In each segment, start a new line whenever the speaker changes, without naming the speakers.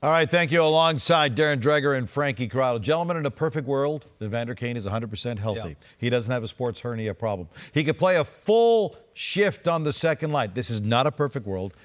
All right, thank you. Alongside Darren Dreger and Frankie Corrado. Gentlemen, in a perfect world, Evander Kane is 100% healthy.
Yeah.
He doesn't have a sports hernia problem. He could play a full shift on the second line. This is not a perfect world.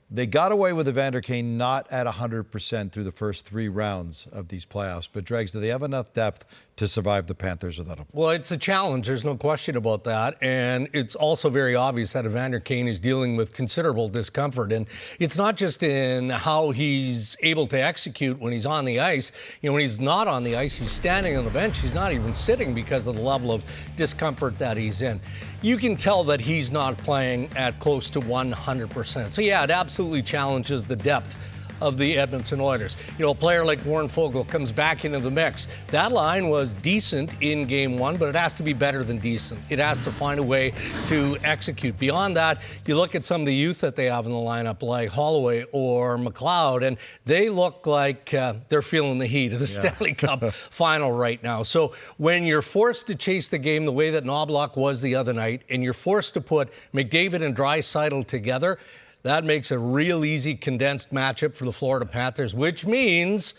They got away with Evander Kane not at 100% through the first 3 rounds of these playoffs. But, Dregs, do they have enough depth to survive the Panthers without him?
Well, it's a challenge. There's no question about that. And it's also very obvious that Evander Kane is dealing with considerable discomfort. And it's not just in how he's able to execute when he's on the ice. You know, when he's not on the ice, he's standing on the bench. He's not even sitting because of the level of discomfort that he's in. You can tell that he's not playing at close to 100%. So, yeah, it absolutely challenges the depth of the Edmonton Oilers. You know, a player like Warren Foegele comes back into the mix. That line was decent in Game 1, but it has to be better than decent. It has to find a way to execute. Beyond that, you look at some of the youth that they have in the lineup, like Holloway or McLeod, and they look like they're feeling the heat of the Stanley Cup final right now. So when you're forced to chase the game the way that Knobloch was the other night, and you're forced to put McDavid and Draisaitl together, that makes a real easy condensed matchup for the Florida Panthers, which means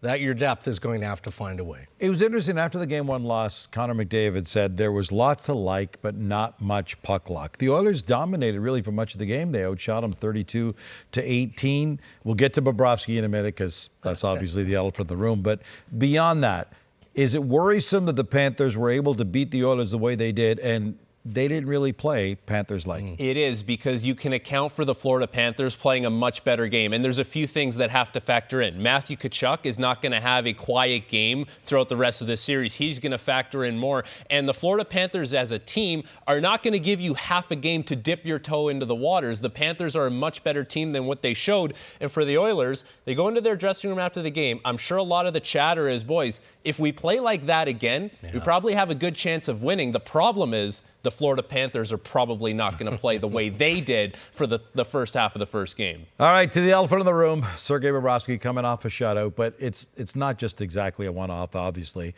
that your depth is going to have to find a way.
It was interesting. After the Game 1 loss, Connor McDavid said there was lots to like, but not much puck luck. The Oilers dominated really for much of the game. They outshot them 32-18. We'll get to Bobrovsky in a minute because that's obviously the elephant in the room. But beyond that, is it worrisome that the Panthers were able to beat the Oilers the way they did and they didn't really play Panthers-like?
It is, because you can account for the Florida Panthers playing a much better game. And there's a few things that have to factor in. Matthew Tkachuk is not going to have a quiet game throughout the rest of this series. He's going to factor in more. And the Florida Panthers as a team are not going to give you half a game to dip your toe into the waters. The Panthers are a much better team than what they showed. And for the Oilers, they go into their dressing room after the game. I'm sure a lot of the chatter is, boys, if we play like that again, we probably have a good chance of winning. The problem is the Florida Panthers are probably not going to play the way they did for the first half of the first game.
All right, to the elephant in the room, Sergei Bobrovsky coming off a shutout, but it's not just exactly a one-off, obviously.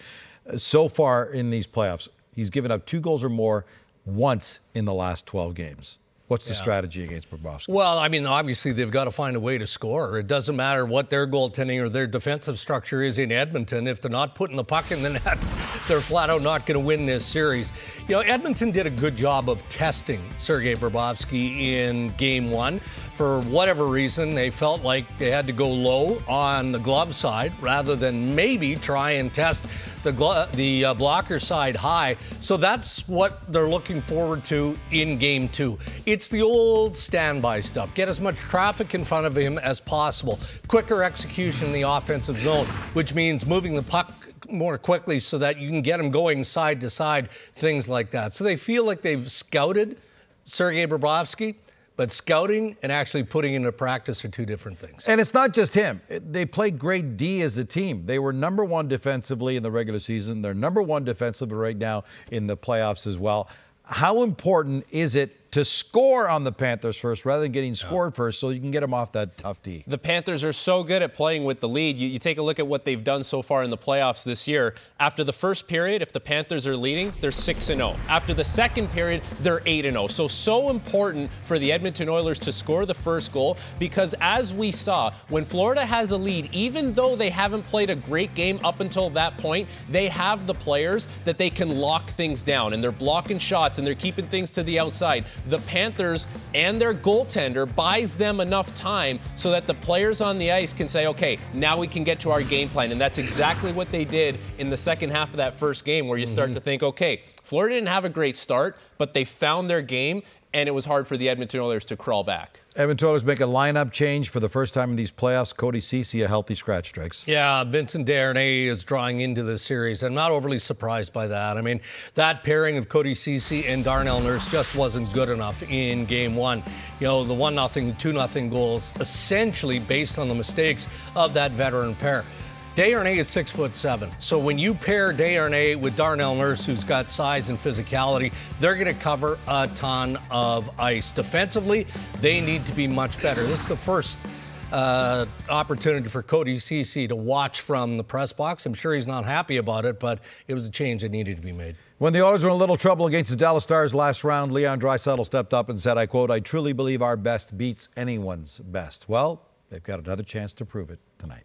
So far in these playoffs, he's given up 2 goals or more once in the last 12 games. What's the strategy against Bobrovsky?
Well, I mean, obviously they've got to find a way to score. It doesn't matter what their goaltending or their defensive structure is in Edmonton. If they're not putting the puck in the net, they're flat out not going to win this series. You know, Edmonton did a good job of testing Sergei Bobrovsky in Game 1. For whatever reason, they felt like they had to go low on the glove side rather than maybe try and test the blocker side high. So that's what they're looking forward to in Game 2. It's the old standby stuff. Get as much traffic in front of him as possible. Quicker execution in the offensive zone, which means moving the puck more quickly so that you can get him going side to side, things like that. So they feel like they've scouted Sergei Bobrovsky, but scouting and actually putting into practice are 2 different things.
And it's not just him. They played great D as a team. They were number 1 defensively in the regular season. They're number 1 defensively right now in the playoffs as well. How important is it to score on the Panthers first rather than getting scored first so you can get them off that tough D?
The Panthers are so good at playing with the lead. You take a look at what they've done so far in the playoffs this year. After the first period, if the Panthers are leading, they're 6-0. After the second period, they're 8-0. So important for the Edmonton Oilers to score the first goal, because as we saw, when Florida has a lead, even though they haven't played a great game up until that point, they have the players that they can lock things down, and they're blocking shots and they're keeping things to the outside. The Panthers and their goaltender buys them enough time so that the players on the ice can say, okay, now we can get to our game plan. And that's exactly what they did in the second half of that first game, where you start to think, okay, Florida didn't have a great start, but they found their game, and it was hard for the Edmonton Oilers to crawl back.
Edmonton Oilers make a lineup change for the first time in these playoffs. Cody Ceci, a healthy scratch, Dregs.
Yeah, Vincent Desharnais is drawing into the series. I'm not overly surprised by that. I mean, that pairing of Cody Ceci and Darnell Nurse just wasn't good enough in Game 1. You know, the 1-0, 2-0 goals, essentially based on the mistakes of that veteran pair. Desharnais is 6'7". So when you pair Desharnais with Darnell Nurse, who's got size and physicality, they're going to cover a ton of ice. Defensively, they need to be much better. This is the first opportunity for Cody Ceci to watch from the press box. I'm sure he's not happy about it, but it was a change that needed to be made.
When the Oilers were in a little trouble against the Dallas Stars last round, Draisaitl stepped up and said, I quote, "I truly believe our best beats anyone's best." Well, They've got another chance to prove it tonight.